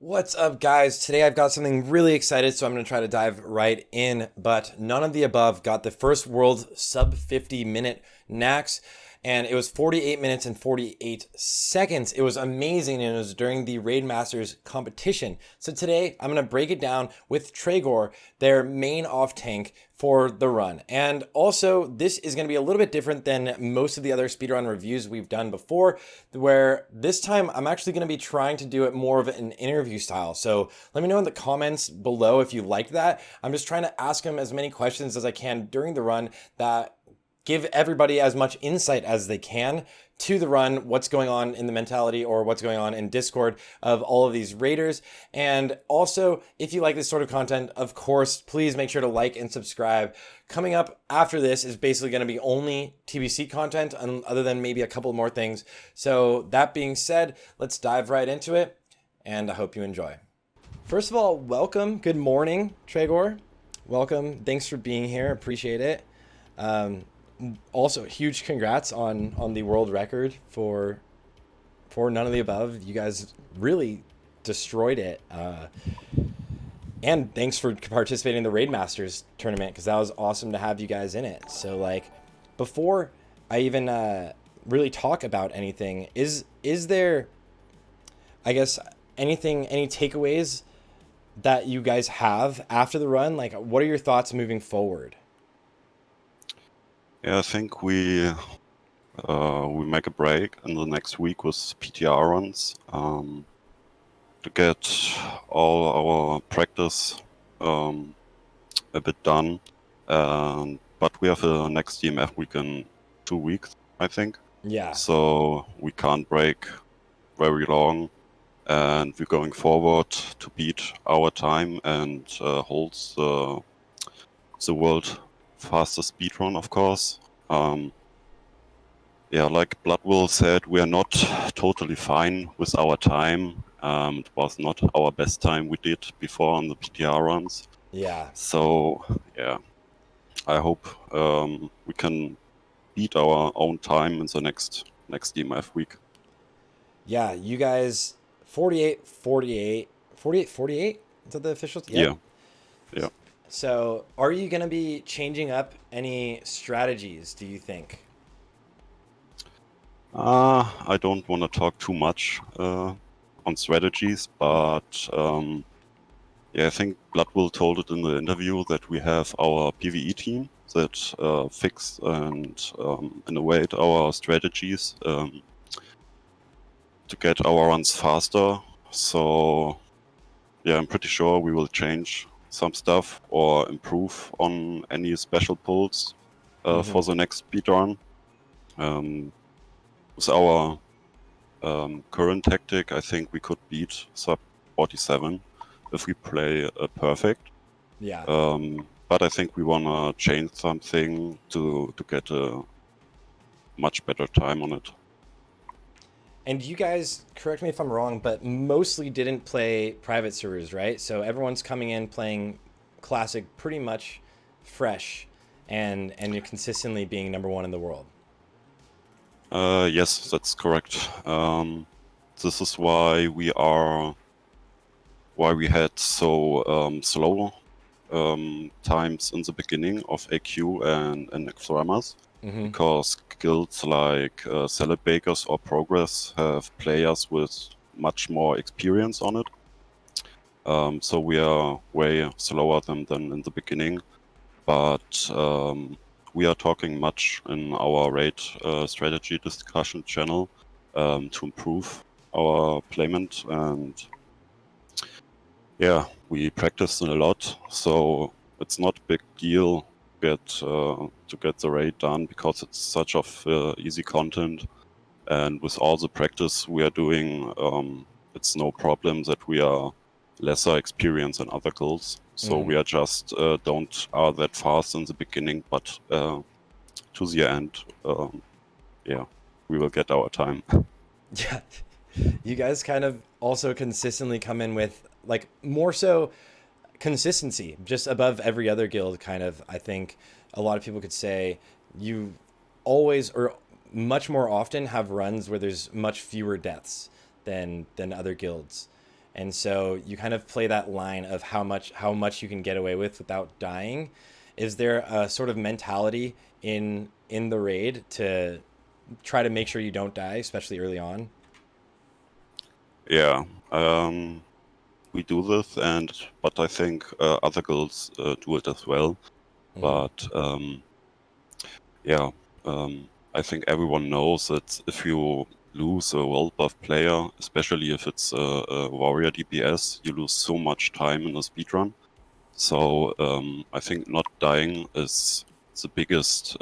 What's up, guys? Today I've got something really excited, so I'm going to try to dive right in. But none of the above got the first world sub 50-minute Naxx, and it was 48 minutes and 48 seconds. It was amazing, and it was during the Raid Masters competition. So today I'm going to break it down with Tragor, their main off tank for the run. And also, this is going to be a little bit different than most of the other speedrun reviews we've done before, where this time I'm actually going to be trying to do it more of an interview style. So let me know in the comments below if you like that. I'm just trying to ask them as many questions as I can during the run that give everybody as much insight as they can to the run, what's going on in the mentality or what's going on in Discord of all of these raiders. And also, if you like this sort of content, of course, please make sure to like and subscribe. Coming up after this is basically going to be only TBC content, other than maybe a couple more things. So that being said, let's dive right into it, and I hope you enjoy. First of all, welcome. Good morning, Tragor. Welcome. Thanks for being here. Appreciate it. Also, huge congrats on the world record for none of the above. You guys really destroyed it. And thanks for participating in the Raid Masters tournament, because that was awesome to have you guys in it. So, like, before I even really talk about anything, is there, I guess, any takeaways that you guys have after the run? Like, what are your thoughts moving forward? Yeah, I think we make a break in the next week with PTR runs to get all our practice a bit done. But we have a next DMF week in 2 weeks, I think. Yeah. So we can't break very long, and we're going forward to beat our time and hold the world fastest speedrun, of course. Yeah, like Bloodwill said, we are not totally fine with our time. It was not our best time we did before on the PTR runs. Yeah. So, yeah, I hope we can beat our own time in the next DMF week. Yeah, you guys 48 48 48 48. Is that the official? Yep. Yeah. So, are you going to be changing up any strategies, do you think? I don't want to talk too much on strategies, but yeah, I think Bloodwill told it in the interview that we have our PvE team that fixed and innovate our strategies to get our runs faster. So yeah, I'm pretty sure we will change some stuff or improve on any special pulls for the next speedrun. With our current tactic, I think we could beat sub 47 if we play perfect. Yeah. But I think we want to change something to get a much better time on it. And you guys, correct me if I'm wrong, but mostly didn't play private servers, right? So everyone's coming in playing classic pretty much fresh, and you're consistently being number one in the world. Yes, that's correct. This is why we had so slow times in the beginning of AQ and Extremas, because guilds like Salad Bakers or Progress have players with much more experience on it. So we are way slower than in the beginning, but we are talking much in our raid strategy discussion channel to improve our playment, and yeah, we practiced a lot, so it's not a big deal to get the raid done, because it's such of easy content, and with all the practice we are doing, it's no problem that we are lesser experienced than other guilds. So we are just are that fast in the beginning, but to the end, yeah, we will get our time. Yeah. You guys kind of also consistently come in with, like, more so consistency, just above every other guild, kind of. I think a lot of people could say you always, or much more often, have runs where there's much fewer deaths than other guilds. and so you kind of play that line of how much you can get away with without dying. Is there a sort of mentality in the raid to try to make sure you don't die, especially early on? Yeah, we do this, but I think other guilds do it as well. But yeah, I think everyone knows that if you lose a world buff player, especially if it's a warrior DPS, you lose so much time in a speedrun. So I think not dying is the biggest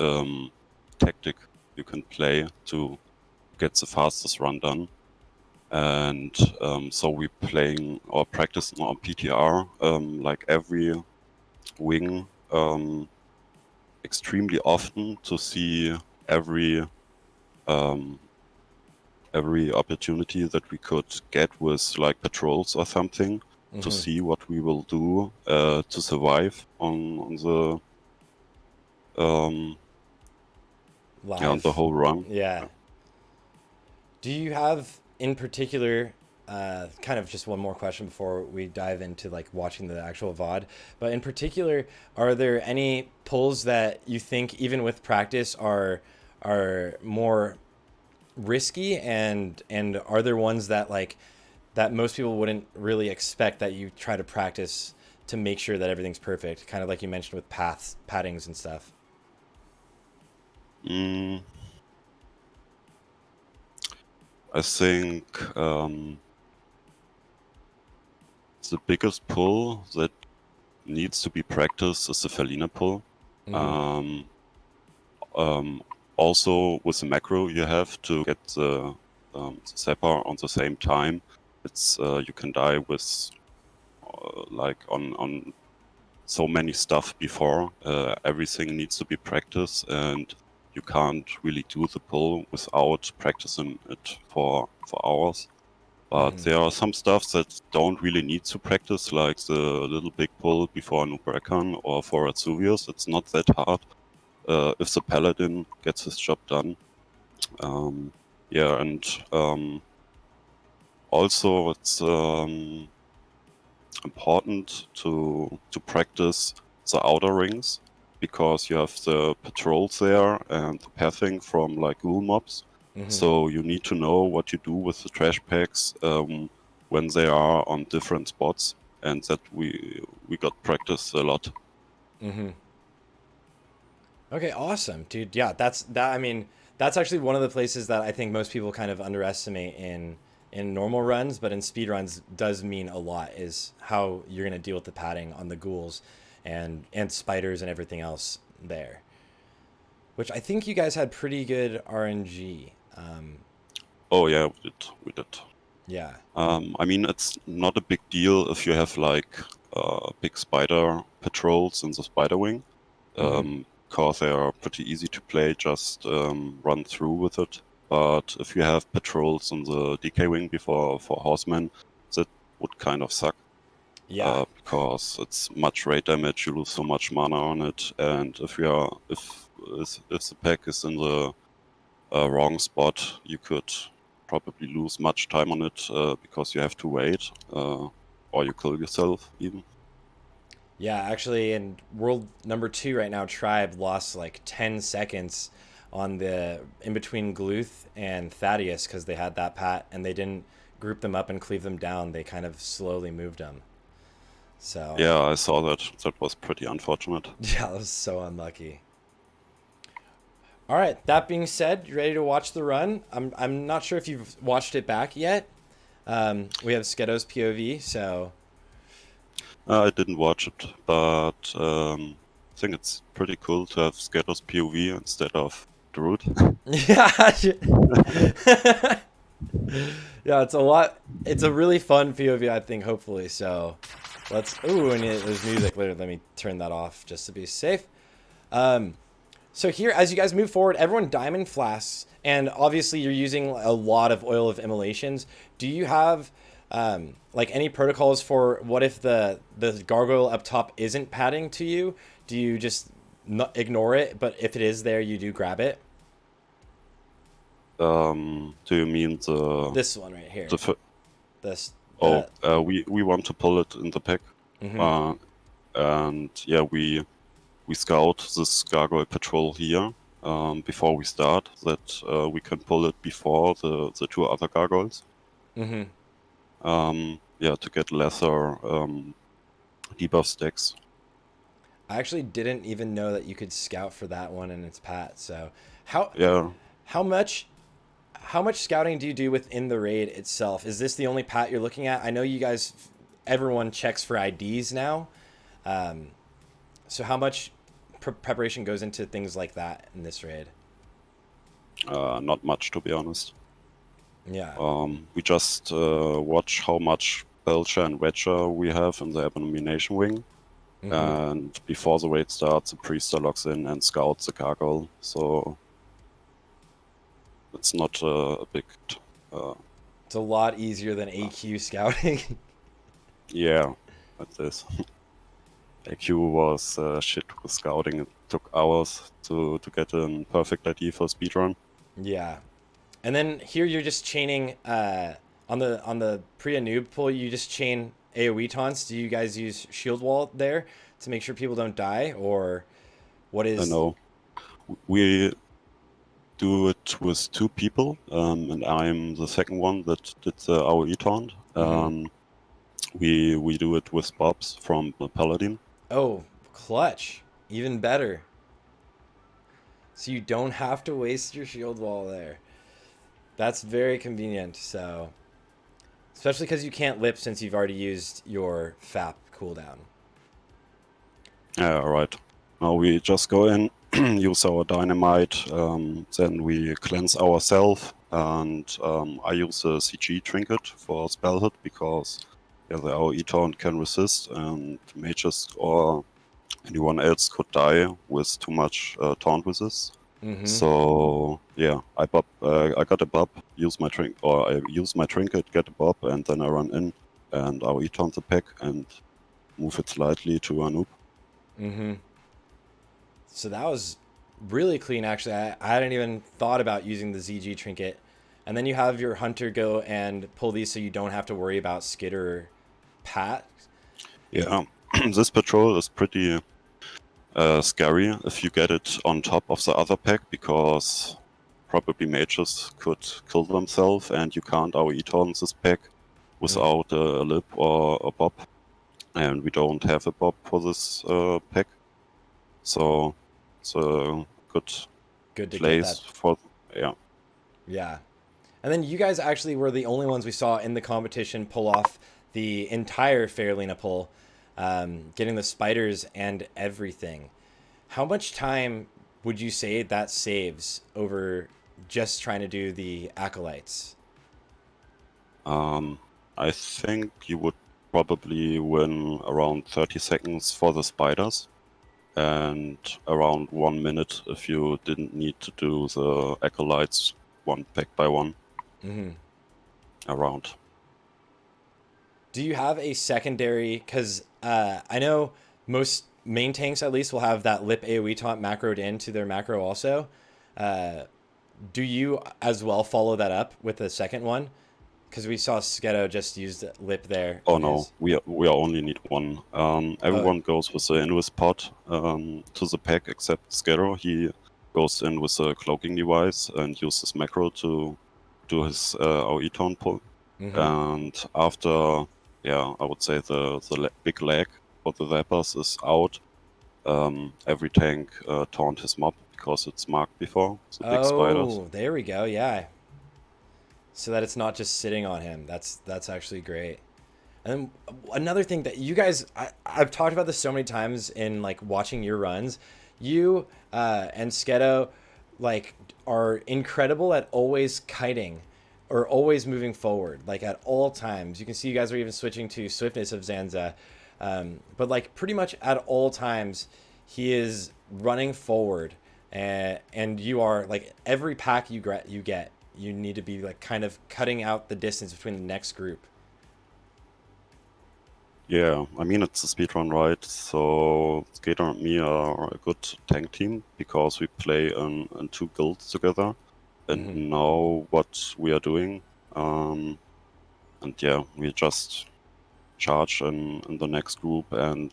tactic you can play to get the fastest run done. And so we're playing or practicing on PTR like every wing extremely often to see every um, every opportunity that we could get with like patrols or something to see what we will do to survive on the on the Live. whole run. Yeah. Do you have in particular, kind of just one more question before we dive into like watching the actual VOD, but in particular, are there any pulls that you think even with practice are more risky, and are there ones that like that most people wouldn't really expect that you try to practice to make sure that everything's perfect, kind of like you mentioned with paths, paddings and stuff? Mm, I think the biggest pull that needs to be practiced is the Felina pull. Um, also, with the macro, you have to get the Zapper on the same time. It's you can die with like on so many stuff before. Everything needs to be practiced, and you can't really do the pull without practicing it for hours. But there are some stuff that don't really need to practice, like the little big pull before Nubrakan or for Atsuvius. It's not that hard if the Paladin gets his job done. Yeah, and also it's important to practice the outer rings because you have the patrols there and the pathing from like ghoul mobs. So you need to know what you do with the trash packs when they are on different spots, and that we got practice a lot. Okay, awesome, dude. Yeah, I mean, that's actually one of the places that I think most people kind of underestimate in normal runs, but in speed runs does mean a lot, is how you're gonna deal with the padding on the ghouls and spiders and everything else there. Which I think you guys had pretty good RNG. Oh yeah, we did. Yeah. I mean, it's not a big deal if you have like big spider patrols in the spider wing, because they are pretty easy to play, just run through with it. But if you have patrols in the DK wing before for horsemen, that would kind of suck. Yeah. Because it's much rate damage, you lose so much mana on it, and if the pack is in the wrong spot, you could probably lose much time on it because you have to wait, or you kill yourself even. Yeah, actually, in world number 2 right now, Tribe lost like 10 seconds on the in between Gluth and Thaddeus because they had that pat and they didn't group them up and cleave them down. They kind of slowly moved them. So Yeah, I saw that. That was pretty unfortunate. yeah, that was so unlucky. All right. That being said, you ready to watch the run? I'm not sure if you've watched it back yet. We have Sketo's POV, so I didn't watch it, but I think it's pretty cool to have Scatter's POV instead of Druid. yeah, yeah. It's a lot. It's a really fun POV, I think. Hopefully, so let's. Ooh, and there's music later. Let me turn that off just to be safe. So here, as you guys move forward, everyone diamond flasks, and obviously you're using a lot of oil of immolations. Do you have like any protocols for what if the gargoyle up top isn't padding to you? Do you just not ignore it, but if it is there, you do grab it? Do you mean the This one right here. the? This We want to pull it in the pack. Mhm. And yeah, we scout this gargoyle patrol here before we start, that we can pull it before the two other gargoyles. Mhm. Yeah, to get lesser debuff stacks. I actually didn't even know that you could scout for that one in its pat. So how Yeah, how much how much scouting do you do within the raid itself? Is this the only pat you're looking at? I know you guys, everyone checks for IDs now. Um, so how much preparation goes into things like that in this raid? not much, to be honest. Yeah. We just watch how much Belcher and Wedger we have in the Abomination Wing. Mm-hmm. And before the raid starts, the Priester logs in and scouts the gargoyle. So it's not a big... It's a lot easier than AQ scouting. yeah, like this. AQ was shit with scouting. It took hours to get a perfect ID for speedrun. Yeah. And then here you're just chaining on the Priya noob pool, you just chain AoE taunts. Do you guys use shield wall there to make sure people don't die, or what is? No, we do it with two people, and I'm the second one that did the AoE taunt. We do it with Bobs from the Paladin. Oh, clutch. Even better. So you don't have to waste your shield wall there. That's very convenient. So, especially because you can't lip since you've already used your FAP cooldown. Yeah, right. Now we just go in, use our dynamite, then we cleanse ourselves, and I use a CG trinket for spell hit because the AoE taunt can resist, and mages or anyone else could die with too much taunt resist. So yeah, I got a bob, I use my trinket, get a bob, and then I run in and AoE taunt the pack and move it slightly to a noob. So that was really clean, actually. I hadn't even thought about using the ZG trinket. And then you have your hunter go and pull these so you don't have to worry about skid or pat. Yeah, this patrol is pretty scary if you get it on top of the other pack, because probably mages could kill themselves and you can't AoE taunt this pack without a lip or a bob. And we don't have a bob for this pack. So it's a Good to get place that. for, yeah. Yeah. And then you guys actually were the only ones we saw in the competition pull off the entire Fairlena pull, getting the spiders and everything. How much time would you say that saves over just trying to do the acolytes? I think you would probably win around 30 seconds for the spiders, and around 1 minute if you didn't need to do the acolytes one pack by one. Around. Do you have a secondary? Because I know most main tanks at least will have that lip AoE taunt macroed into their macro also. Do you as well follow that up with the second one? Because we saw Sketo just used lip there. Oh In no, his... we only need one. Everyone goes with the invis pod to the pack except Skero. He goes in with a cloaking device and uses macro to do his AoE taunt pull. And after, yeah, I would say the big lag for the Vapors is out, every tank taunt his mob because it's marked before, the big spiders. Oh, there we go. Yeah, so that it's not just sitting on him. That's actually great. And then another thing that you guys, I've talked about this so many times in like watching your runs. You and Sketo like are incredible at always kiting or always moving forward, like at all times. You can see you guys are even switching to swiftness of Zanza, but like pretty much at all times, he is running forward, and you are like every pack you get, you need to be like kind of cutting out the distance between the next group. Yeah, I mean, it's a speedrun, right? So Skater and me are a good tank team because we play in two guilds together and know what we are doing. And yeah, we just charge in the next group and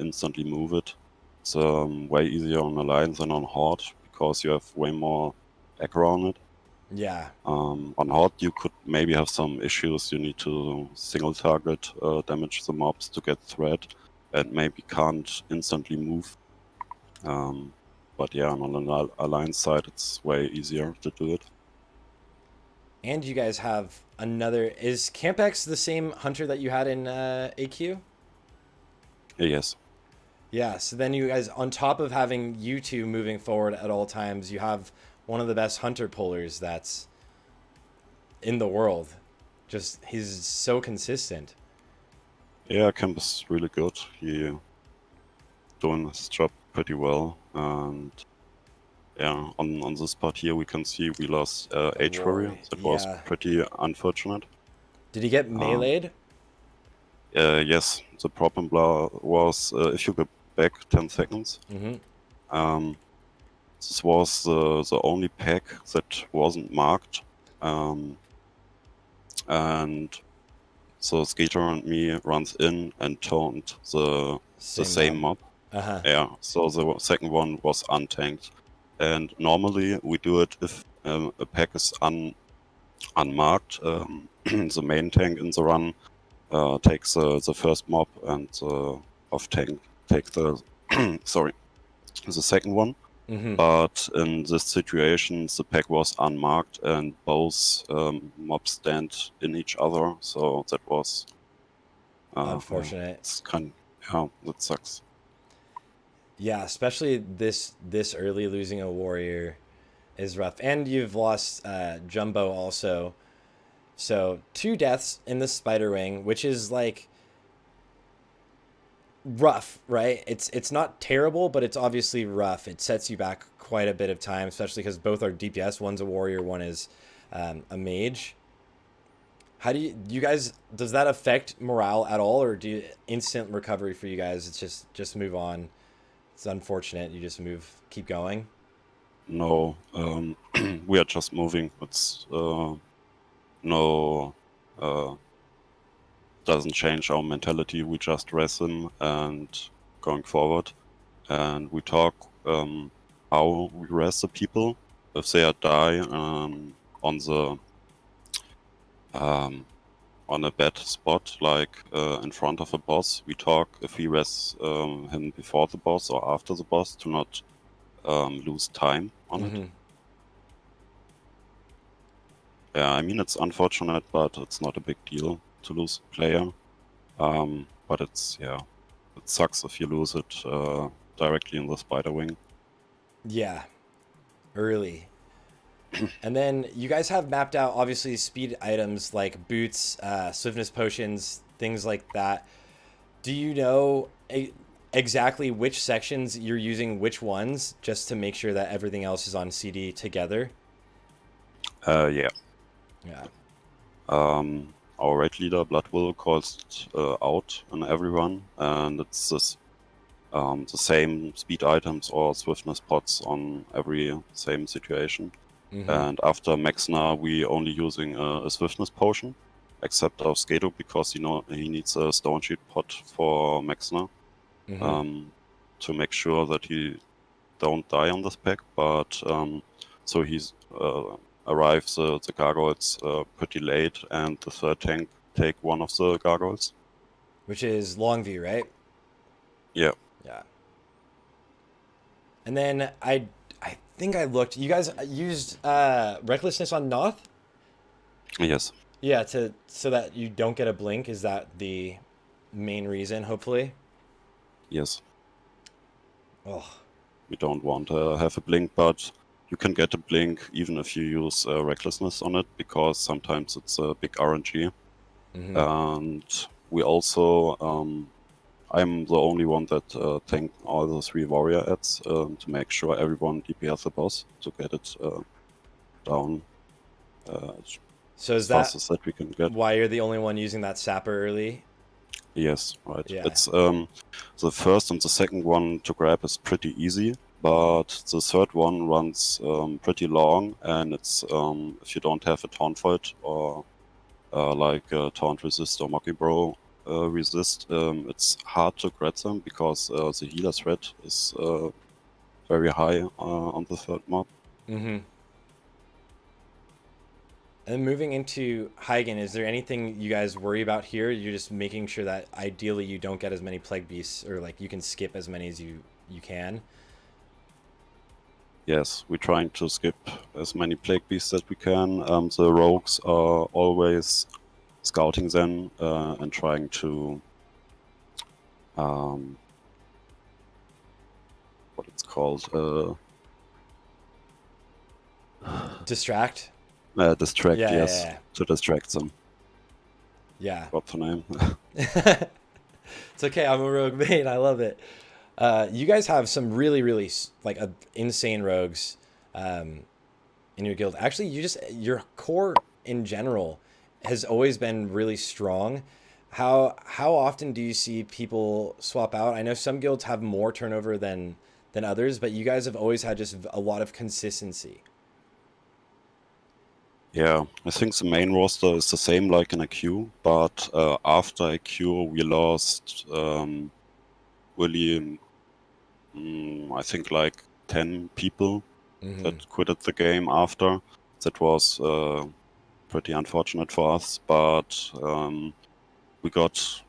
instantly move it. It's way easier on Alliance than on Horde because you have way more aggro on it. Yeah. On Horde, you could maybe have some issues. You need to single target damage the mobs to get threat, and maybe can't instantly move. But yeah, on an Alliance side, it's way easier to do it. And you guys have another. Is Campex the same hunter that you had in AQ? Yes. Yeah. So then you guys, on top of having you two moving forward at all times, you have one of the best hunter pullers that's in the world. Just he's so consistent. Yeah, Camp is really good. He doing his job pretty well, and yeah, on this part here we can see we lost H Warrior. That was pretty unfortunate. Did he get meleeed? Yes, the problem was if you go back 10 seconds, this was the only pack that wasn't marked, and so Skater and me runs in and taunted the same mob. Yeah, so the second one was untanked. And normally we do it if a pack is unmarked. The main tank in the run takes the first mob, and off tank take the sorry, the second one. But in this situation, the pack was unmarked, and both mobs stand in each other. So that was unfortunate. It's yeah, that sucks. Yeah, especially this early, losing a warrior is rough. And you've lost Jumbo also. So 2 deaths in the Spider Wing, which is like rough, right? It's not terrible, but it's obviously rough. It sets you back quite a bit of time, especially because both are DPS. One's a warrior, one is a mage. How do you guys, does that affect morale at all, or do you instant recovery for you guys? It's just move on. It's unfortunate. You just keep going. No, we are just moving. It's no, doesn't change our mentality. We just resin and going forward, and we talk how we rest the people if they are die on the on a bad spot, like in front of a boss. We talk if we res him before the boss or after the boss to not lose time on it. Yeah, I mean, it's unfortunate, but it's not a big deal to lose a player. But it's, yeah, it sucks if you lose it directly in the Spider Wing. Yeah, early. And then you guys have mapped out, obviously, speed items like boots, swiftness potions, things like that. Do you know exactly which sections you're using which ones, just to make sure that everything else is on CD together? Yeah. Yeah. Our raid leader, Bloodwill, calls it out on everyone, and it's this, the same speed items or swiftness pots on every same situation. And after Maxna, we only using a swiftness potion, except our Skato, because he needs a stone sheet pot for Maxna to make sure that he don't die on this pack. But so he's arrives the gargoyles pretty late, and the third tank take one of the gargoyles, which is Longview, right? Yeah. Yeah. And then I think I looked. You guys used recklessness on Noth? Yes. Yeah, so that you don't get a blink. Is that the main reason? Hopefully. Yes. Oh. We don't want to have a blink, but you can get a blink even if you use recklessness on it, because sometimes it's a big RNG. And we also, I'm the only one that tanked all the 3 warrior ads to make sure everyone DPS the boss to get it down. So is that we can get. Why you're the only one using that sapper early? Yes, right. Yeah. It's the first and the second one to grab is pretty easy, but the third one runs pretty long, and it's if you don't have a taunt for it or like Taunt Resist or Mockingbrow Resist, it's hard to grab them because the healer threat is very high on the third mob. Mm-hmm. And moving into Heigen, is there anything you guys worry about here? You're just making sure that ideally you don't get as many Plague Beasts, or like you can skip as many as you can. Yes, we're trying to skip as many Plague Beasts as we can. The rogues are always scouting them and trying to what it's called Distract. distract. Yeah, Yes, yeah, to distract them. yeah. What's the name? Yeah. It's okay. I'm a rogue main. I love it. You guys have some really, really like insane rogues in your guild. Actually, your core in general has always been really strong. How often do you see people swap out? I know some guilds have more turnover than others, but you guys have always had just a lot of consistency. Yeah, I think the main roster is the same like in AQ, but after AQ we lost really, I think like 10 people Mm-hmm. that quitted the game after. That was pretty unfortunate for us, but we got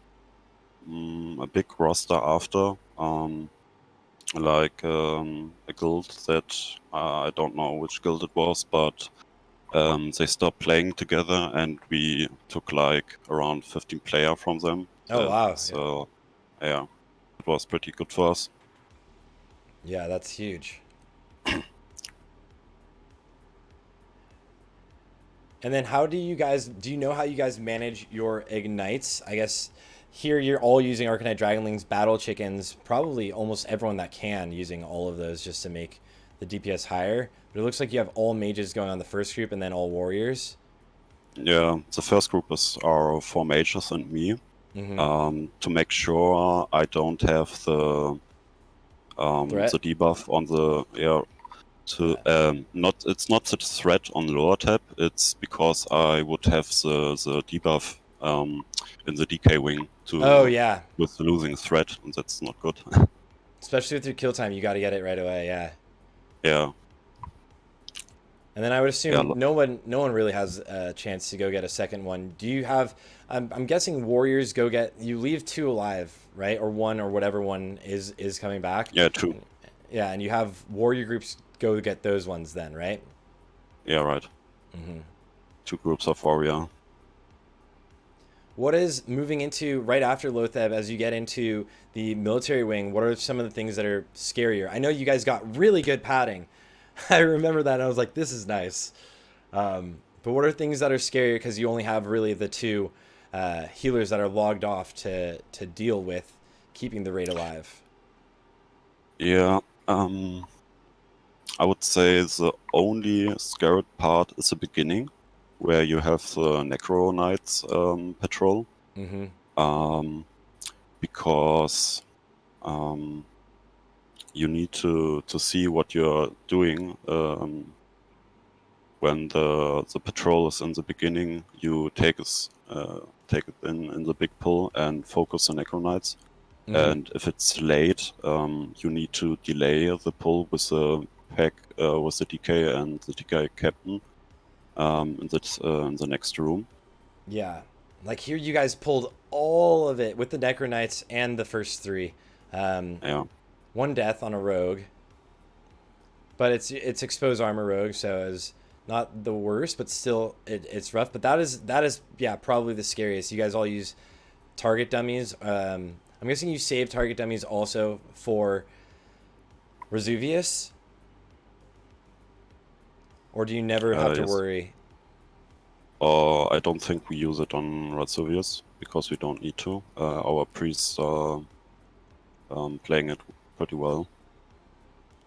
a big roster after, like a guild that I don't know which guild it was, but they stopped playing together, and we took like around 15 player from them. Oh wow. Yeah. So yeah, it was pretty good for us. Yeah, that's huge. And then how do you know how you guys manage your ignites? I guess here you're all using Arcanite Dragonlings, Battle Chickens, probably almost everyone that can using all of those just to make the DPS higher. But it looks like you have all mages going on the first group and then all warriors. Yeah, the first group is our 4 mages and me. To make sure I don't have the Threat? debuff on the not it's not the threat on lower tab. It's because I would have the debuff in the DK wing Oh to yeah. with the losing threat, and that's not good. Especially with your kill time, you got to get it right away. Yeah. Yeah, And then I would yeah, assume no one really has a chance to go get a second one. Do you have? I'm guessing warriors go get. You leave 2 alive, right? Or 1 or whatever one is coming back. yeah, true. Yeah, and you have warrior groups go get those ones then, right? Yeah, right. 2 groups of warrior. What is moving into right after Lotheb as you get into the military wing? What are some of the things that are scarier? I know you guys got really good padding. I remember that. And I was like, this is nice. But what are things that are scarier because you only have really the 2 healers that are logged off to deal with keeping the raid alive? Yeah, I would say the only scared part is the beginning, where you have the Necro Knights patrol. Because you need to see what you're doing. When the patrol is in the beginning, you take it in the big pull and focus on Necro Knights. And if it's late, you need to delay the pull with the pack, with the DK and the DK captain in the next room. Yeah. Like here you guys pulled all of it with the Necro Knights and the first 3. Yeah. 1 death on a rogue. But it's exposed armor rogue, so it's not the worst, but still it's rough. But that is yeah, probably the scariest. You guys all use target dummies. I'm guessing you save target dummies also for Resuvius? Or do you never have to Yes. worry? I don't think we use it on Ratsuvius because we don't need to. Our priests are playing it pretty well.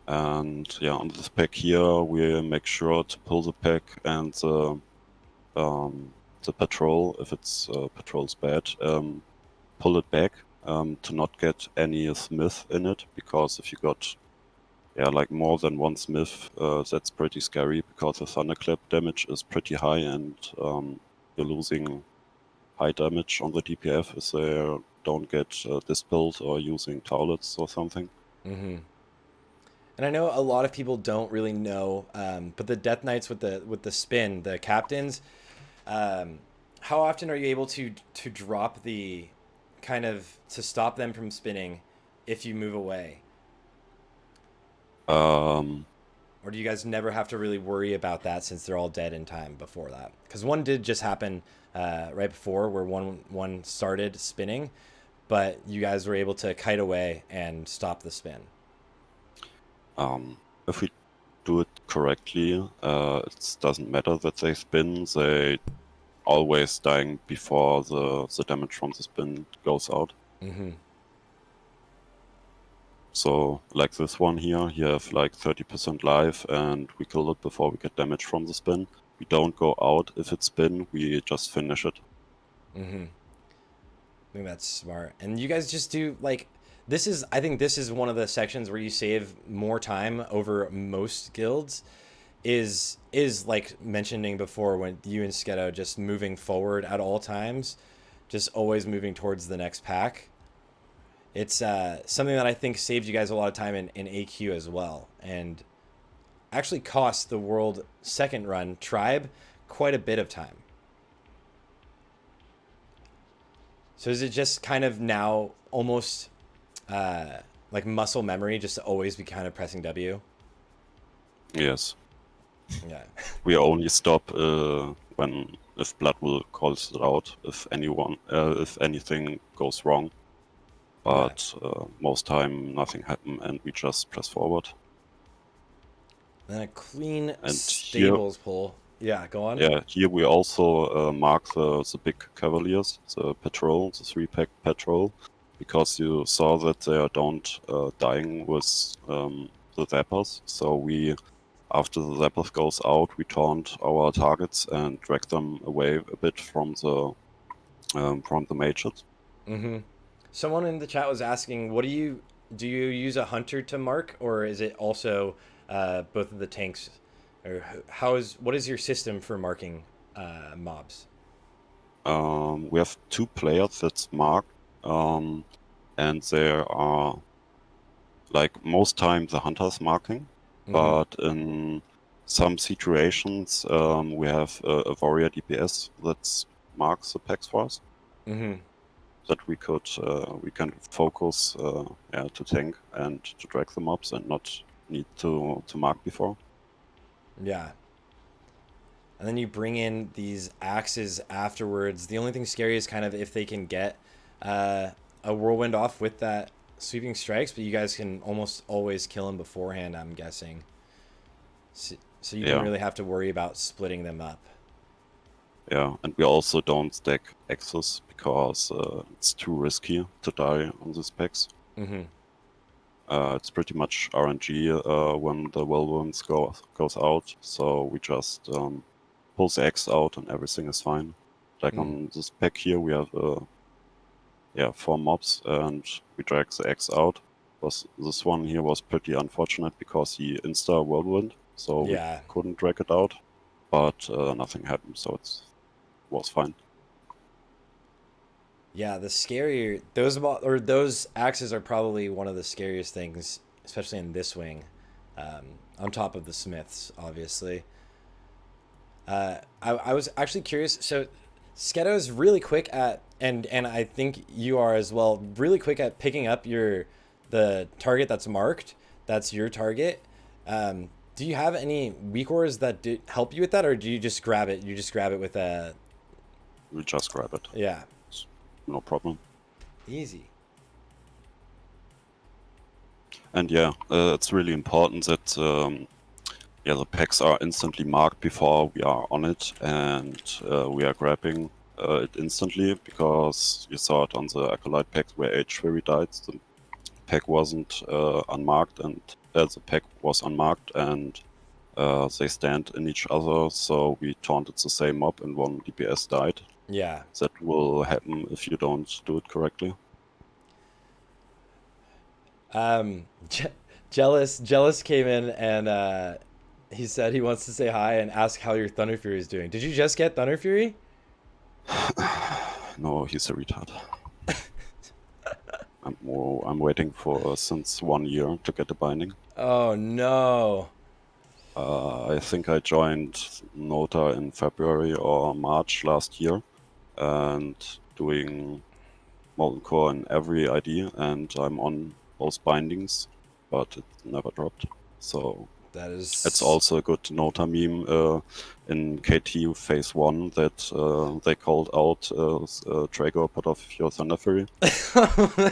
And yeah, on this pack here, we make sure to pull the pack and the patrol, if it's patrol's bad, pull it back to not get any smith in it, because if you got like more than 1 smith, that's pretty scary because the thunderclap damage is pretty high, and you're losing high damage on the DPF if they don't get dispelled or using towlets or something. Mm-hmm. And I know a lot of people don't really know, but the Death Knights with the spin, the captains, how often are you able to drop the kind of to stop them from spinning if you move away? Um, Or do you guys never have to really worry about that since they're all dead in time before that? Because one did just happen right before where one started spinning, but you guys were able to kite away and stop the spin. if we do it correctly, it doesn't matter that they spin. They always dying before the damage from the spin goes out. Mm-hmm. So like this one here, you have like 30% life and we kill it before we get damage from the spin. We don't go out if it's spin, we just finish it. Mm-hmm. I think that's smart. And you guys just do like I think this is one of the sections where you save more time over most guilds is like mentioning before when you and Sketo just moving forward at all times, just always moving towards the next pack. It's something that I think saved you guys a lot of time in AQ as well, and actually cost the world second run tribe quite a bit of time. So is it just kind of now almost like muscle memory just to always be kind of pressing W? Yes. Yeah. We only stop when if Blood will calls it out, if anything goes wrong. But most time nothing happen and we just press forward. Then a clean And stables pull. Yeah, go on. Yeah, here we also mark the big cavaliers, the patrol, the 3-pack patrol, because you saw that they don't dying with the zappers. So after the zappers goes out, we taunt our targets and drag them away a bit from the mages. Mm-hmm. Someone in the chat was asking, do you use a hunter to mark, or is it also both of the tanks? Or what is your system for marking mobs? We have 2 players that's marked, and there are like most time the hunter's marking, but in some situations we have a warrior DPS that marks the packs for us. Mm-hmm. That we can focus to tank and to drag the mobs and not need to mark before. Yeah. And then you bring in these axes afterwards. The only thing scary is kind of if they can get a whirlwind off with that sweeping strikes, but you guys can almost always kill them beforehand, I'm guessing. So you don't really have to worry about splitting them up. Yeah, and we also don't stack axes because it's too risky to die on these packs. Mm-hmm. It's pretty much RNG when the whirlwinds goes out, so we just pull the X out and everything is fine. Like on this pack here, we have 4 mobs and we drag the X out. This one here was pretty unfortunate because he insta whirlwind, so we couldn't drag it out, but nothing happened, so it was fine. Yeah, the scarier those axes are probably one of the scariest things, especially in this wing, on top of the smiths, obviously. I was actually curious. So, Sketo's really quick at, and I think you are as well, really quick at picking up the target that's marked. That's your target. Do you have any weak ores that help you with that, or do you just grab it? You just grab it with a. We just grab it. Yeah. It's no problem. Easy. And it's really important that the packs are instantly marked before we are on it, and we are grabbing it instantly, because you saw it on the Acolyte pack where H-Fury died. The pack wasn't unmarked, and the pack was unmarked, and they stand in each other, so we taunted the same mob and one DPS died. Yeah. That will happen if you don't do it correctly. Jealous came in and he said he wants to say hi and ask how your Thunder Fury is doing. Did you just get Thunder Fury? No, he's a retard. I'm waiting for since 1 year to get the binding. Oh no. I think I joined NOTA in February or March last year, and doing Molten Core in every ID, and I'm on those bindings, but it never dropped. So That it's is also a good Nota meme in KT phase 1 that they called out Tragor put off your Thunder Fury.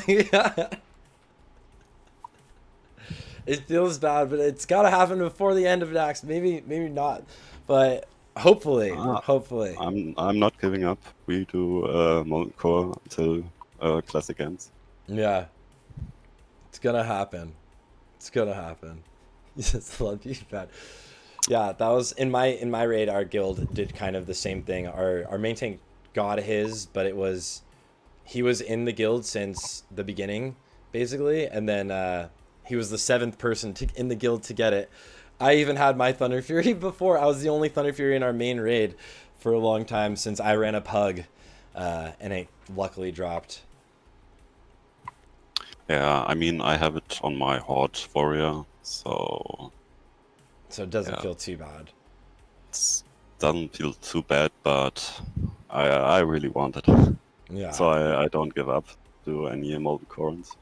yeah. It feels bad, but it's gotta happen before the end of Naxx. Maybe not. But hopefully. Ah, Hopefully. I'm not giving up. We do Molten Core until Classic ends. Yeah. It's gonna happen. It's gonna happen. Just love you, man. Yeah, that was in my raid. Our guild did kind of the same thing. Our main tank got his, but he was in the guild since the beginning, basically, and then he was the seventh person in the guild to get it. I even had my Thunder Fury before. I was the only Thunder Fury in our main raid for a long time since I ran a pug, and it luckily dropped. Yeah, I mean, I have it on my Horde Warrior, so So it doesn't yeah, feel too bad. it doesn't feel too bad, but I really want it. So Yeah. I don't give up to any Molten Corons.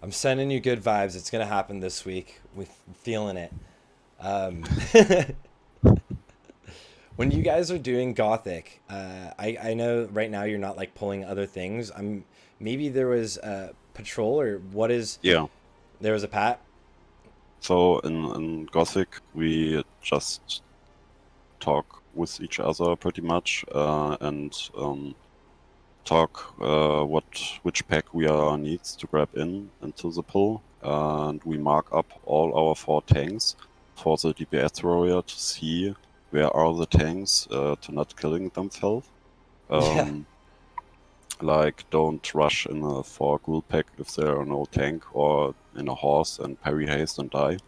I'm sending you good vibes. It's gonna happen this week. We're feeling it. Um, when you guys are doing Gothic, I know right now you're not like pulling other things. Maybe there was a patrol or what is Yeah, there was a pat. so in Gothic, we just talk with each other pretty much and talk which pack we are needs to grab into the pull, and we mark up all our 4 tanks for the DPS warrior to see where are the tanks to not killing themselves. Yeah. Like don't rush in a 4 ghoul pack if there are no tank, or in a horse and parry haste and die.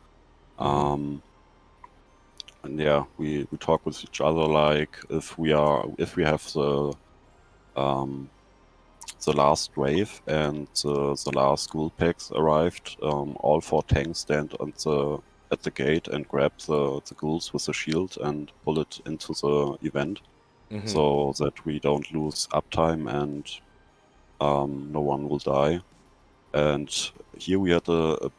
Um, and yeah, we talk with each other, like if we have the last wave and the last ghoul packs arrived, all 4 tanks stand at the gate and grab the ghouls with the shield and pull it into the event, so that we don't lose uptime and no one will die. And here we had a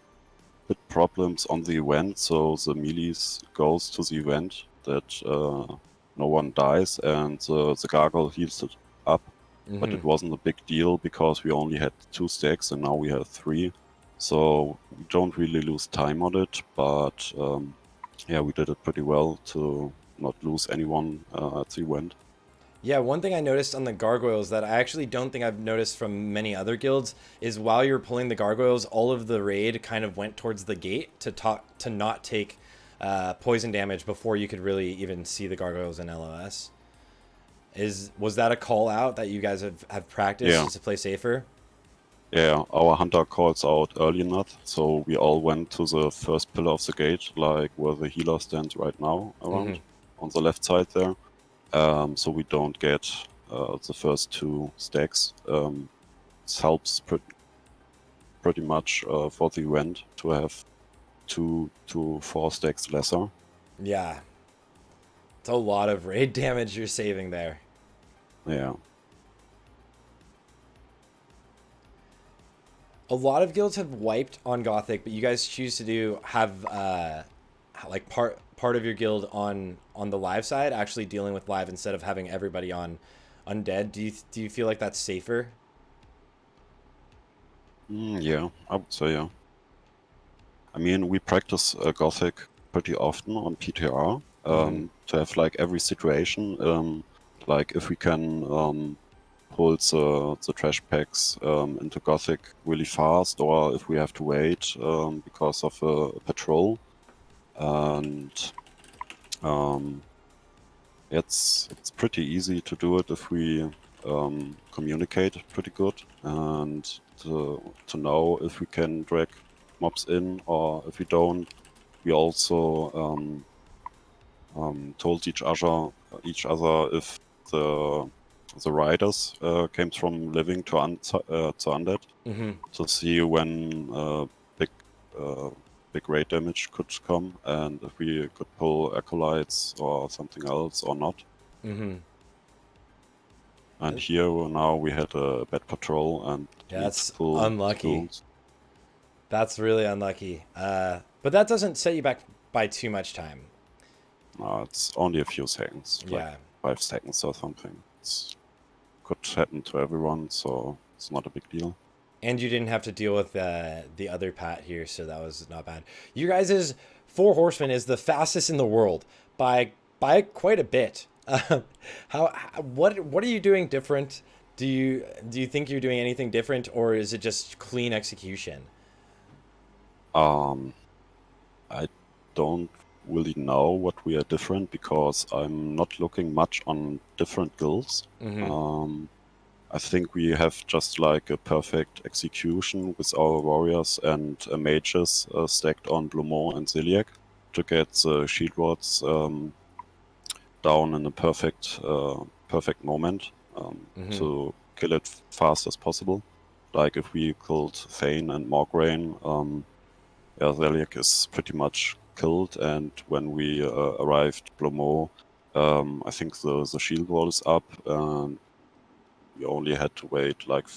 bit problems on the event, so the melees goes to the event that no one dies, and the gargoyle heals it up. But it wasn't a big deal because we only had 2 stacks and now we have 3. So we don't really lose time on it, but yeah, we did it pretty well to not lose anyone at the event. Yeah, one thing I noticed on the gargoyles that I actually don't think I've noticed from many other guilds is while you're pulling the gargoyles, all of the raid kind of went towards the gate to not take poison damage before you could really even see the gargoyles in LOS. Was that a call out that you guys have practiced Yeah. to play safer? Yeah, our hunter calls out early enough, so we all went to the first pillar of the gate, like where the healer stands right now, around on the left side there. So we don't get the first 2 stacks. This helps pretty much for the event to have 2 to 4 stacks lesser. Yeah. It's a lot of raid damage you're saving there. Yeah. A lot of guilds have wiped on Gothic, but you guys choose to have like part of your guild on the live side, actually dealing with live instead of having everybody on undead. Do you feel like that's safer? Yeah, I would say yeah. I mean, we practice Gothic pretty often on PTR to have like every situation. Like if we can pull the trash packs into Gothic really fast, or if we have to wait because of a patrol. And it's pretty easy to do it if we communicate pretty good, and to know if we can drag mobs in or if we don't. We also told each other if the the riders came from living to undead to see when big big raid damage could come, and if we could pull acolytes or something else or not. And here now we had a bad patrol and that's full unlucky. tools. That's really unlucky. But that doesn't set you back by too much time. No, it's only a few seconds, like 5 seconds or something. It could happen to everyone, so it's not a big deal. And you didn't have to deal with the other Pat here, so that was not bad. You guys' 4 Horsemen is the fastest in the world by quite a bit. What are you doing different? Do you think you're doing anything different, or is it just clean execution? I don't really know what we are different because I'm not looking much on different guilds. I think we have just like a perfect execution with our warriors and mages stacked on Blumont and Ziliak to get the shield rods down in a perfect moment to kill it fast as possible. Like if we killed Thane and Morgraine, Zeliek is pretty much killed, and when we arrived Blomo, I think the shield wall is up, and we only had to wait like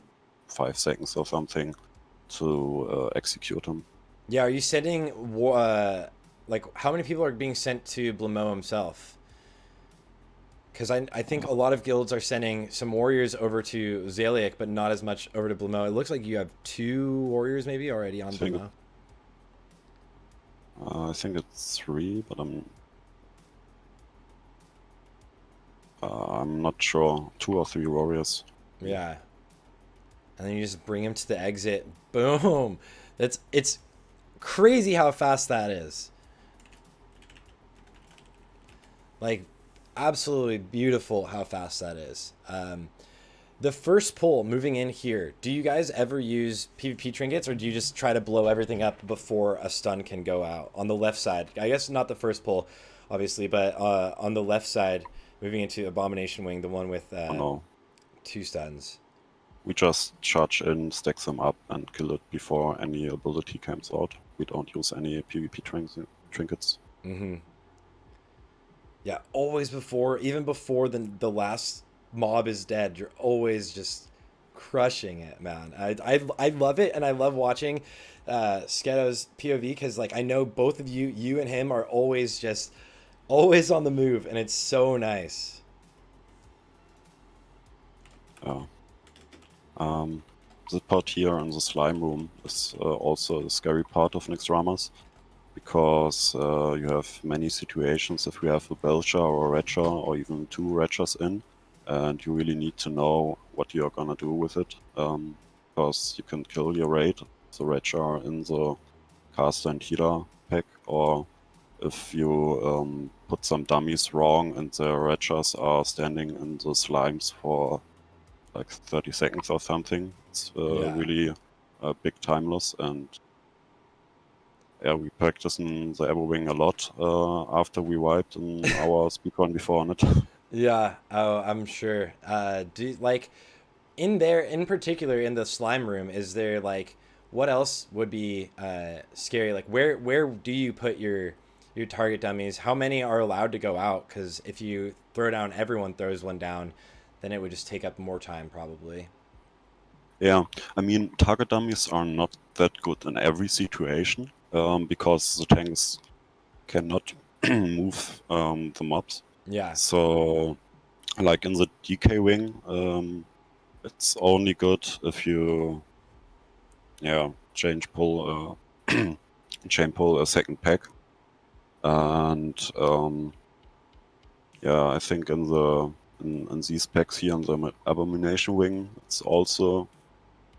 5 seconds or something to execute him. Yeah, are you sending like how many people are being sent to Blamo himself? Because I think a lot of guilds are sending some warriors over to Zaliek, but not as much over to Blamo. It looks like you have 2 warriors maybe already on Blamo. I think it's 3, but I'm not sure. 2 or 3 warriors. Yeah. And then you just bring him to the exit. Boom. It's crazy how fast that is. Like, absolutely beautiful how fast that is. The first pull moving in here, do you guys ever use PvP trinkets, or do you just try to blow everything up before a stun can go out? On the left side, I guess not the first pull, obviously, but on the left side, moving into Abomination Wing, the one with 2 stuns. We just charge in, stack them up, and kill it before any ability comes out. We don't use any PvP trinkets. Yeah, always before, even before the last mob is dead, you're always just crushing it, man. I love it, and I love watching Sketo's POV because like I know both of you and him are always on the move, and it's so nice. Yeah. The part here in the slime room is also a scary part of Naxx because you have many situations if you have a Belcher or a Retcher or even 2 Retchers in, and you really need to know what you're gonna do with it, because you can kill your raid, the Retcher in the caster and healer pack, or if you put some dummies wrong and the Retchers are standing in the slimes for like 30 seconds or something, it's really a big time loss. And yeah, we practice in the Everwing a lot after we wiped in our speedrun before on it. Yeah, oh, I'm sure. Like in there, in particular, in the slime room, is there like what else would be scary? Like where do you put your target dummies? How many are allowed to go out? Because if you throw down, everyone throws one down, then it would just take up more time probably. Yeah, I mean, target dummies are not that good in every situation because the tanks cannot move the mobs. Yeah. So, like in the DK wing, it's only good if you, chain pull a second pack, and I think in these packs here in the Abomination wing, it's also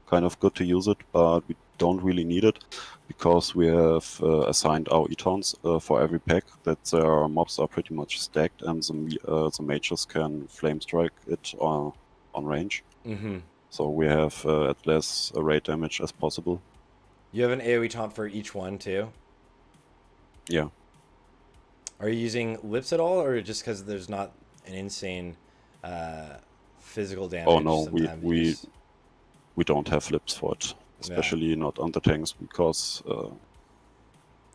kind of good to use it, but we don't really need it because we have assigned our Etons for every pack that their mobs are pretty much stacked, and the mages can flame strike it on range. So we have at less raid damage as possible. You have an AoE taunt for each one too? Yeah. Are you using lips at all, or just because there's not an insane physical damage Oh no, sometimes. we don't have flips for it, especially not on the tanks, because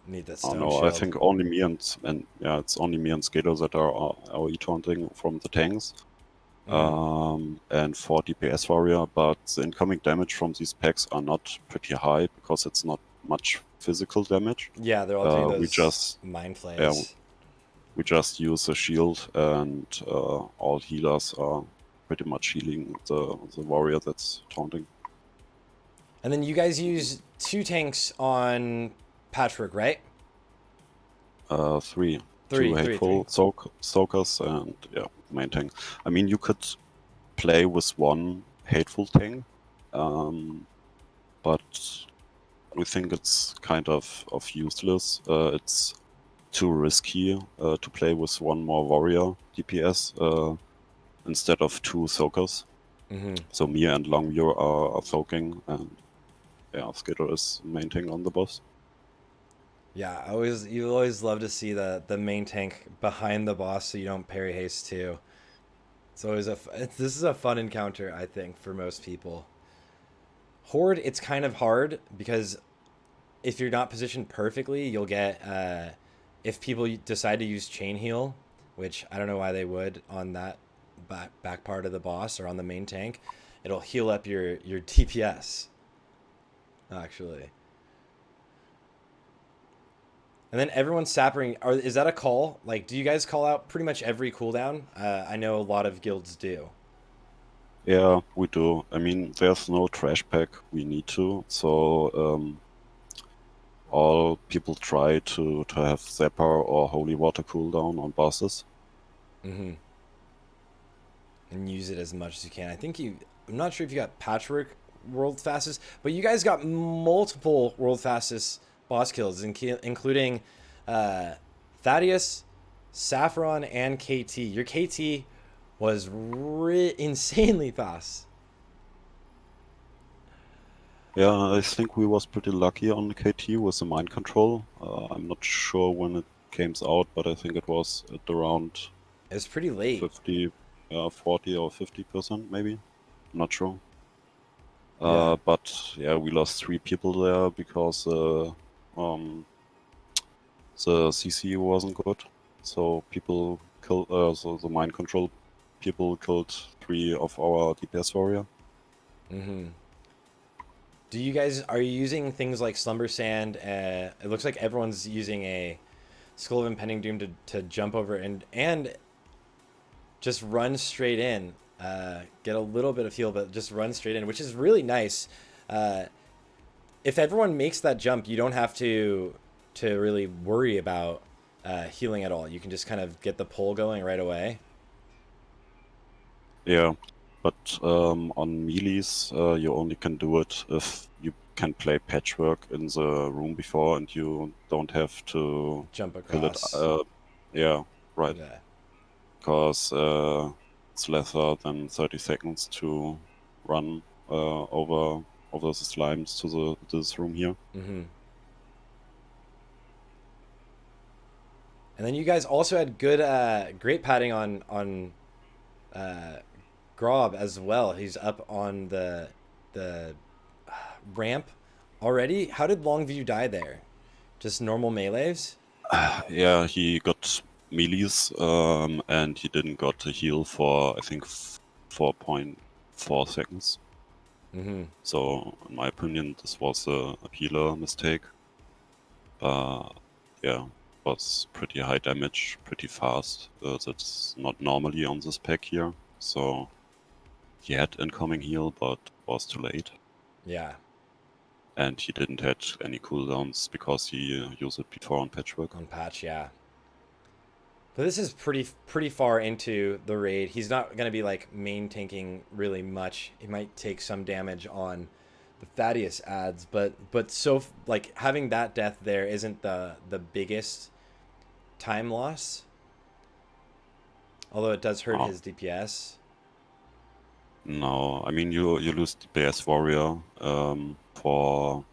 Need that oh stone no, I shield. think only me and yeah, it's only me and Skater that are AoE taunting from the tanks. And for DPS warrior, but the incoming damage from these packs are not pretty high because it's not much physical damage. Yeah, they're all doing We those just mind yeah, flays. we just use a shield, and all healers are pretty much healing the warrior that's taunting. And then you guys use 2 tanks on Patchwork, right? Three. Three, Two three, hateful three. soakers, and yeah, main tank. I mean, you could play with one hateful tank, but we think it's kind of useless. It's too risky to play with one more warrior DPS instead of 2 soakers. So me and Longview are soaking, and yeah, Skater is main tank on the boss. Yeah, you always love to see the main tank behind the boss so you don't parry haste too. It's always this is a fun encounter, I think, for most people. Horde, it's kind of hard because if you're not positioned perfectly, you'll get if people decide to use chain heal, which I don't know why they would on that back part of the boss or on the main tank, it'll heal up your DPS actually. And then everyone's sapping. Is that a call? Like, do you guys call out pretty much every cooldown? I know a lot of guilds do. Yeah, we do. I mean, there's no trash pack we need to, so all people try to have Zapper or Holy Water cooldown on bosses. And use it as much as you can. I'm not sure if you got Patchwork world fastest, but you guys got multiple world fastest boss kills, including Thaddeus, Saffron, and KT. Your KT was insanely fast. Yeah, I think we was pretty lucky on KT with the mind control. I'm not sure when it came out, but I think it was at around It was pretty late. 50, 40 or 50% maybe. I'm not sure. Yeah. But yeah, we lost 3 people there because the CC wasn't good. So people killed. So the mind control people killed 3 of our DPS warrior. Are you using things like Slumber Sand? It looks like everyone's using a Skull of Impending Doom to jump over and just run straight in. Get a little bit of heal, but just run straight in, which is really nice. If everyone makes that jump, you don't have to really worry about healing at all. You can just kind of get the pull going right away. Yeah, but on melees, you only can do it if you can play Patchwork in the room before, and you don't have to Jump kill it. across. Yeah, right. Yeah. Because it's lesser than 30 seconds to run over the slimes to this room here. And then you guys also had good, great padding on Grob as well. He's up on the ramp already. How did Longview die there? Just normal melees? Yeah, he got melees, and he didn't got a heal for, I think, 4.4 seconds. So, in my opinion, this was a healer mistake. Yeah, was pretty high damage, pretty fast. That's not normally on this pack here. So, he had incoming heal, but was too late. Yeah. And he didn't have any cooldowns because he used it before on Patchwork. On patch, yeah. But this is pretty far into the raid. He's not gonna be like main tanking really much. He might take some damage on the Thaddeus ads, but so like having that death there isn't the biggest time loss. Although it does hurt his DPS. No, I mean you lose DPS warrior for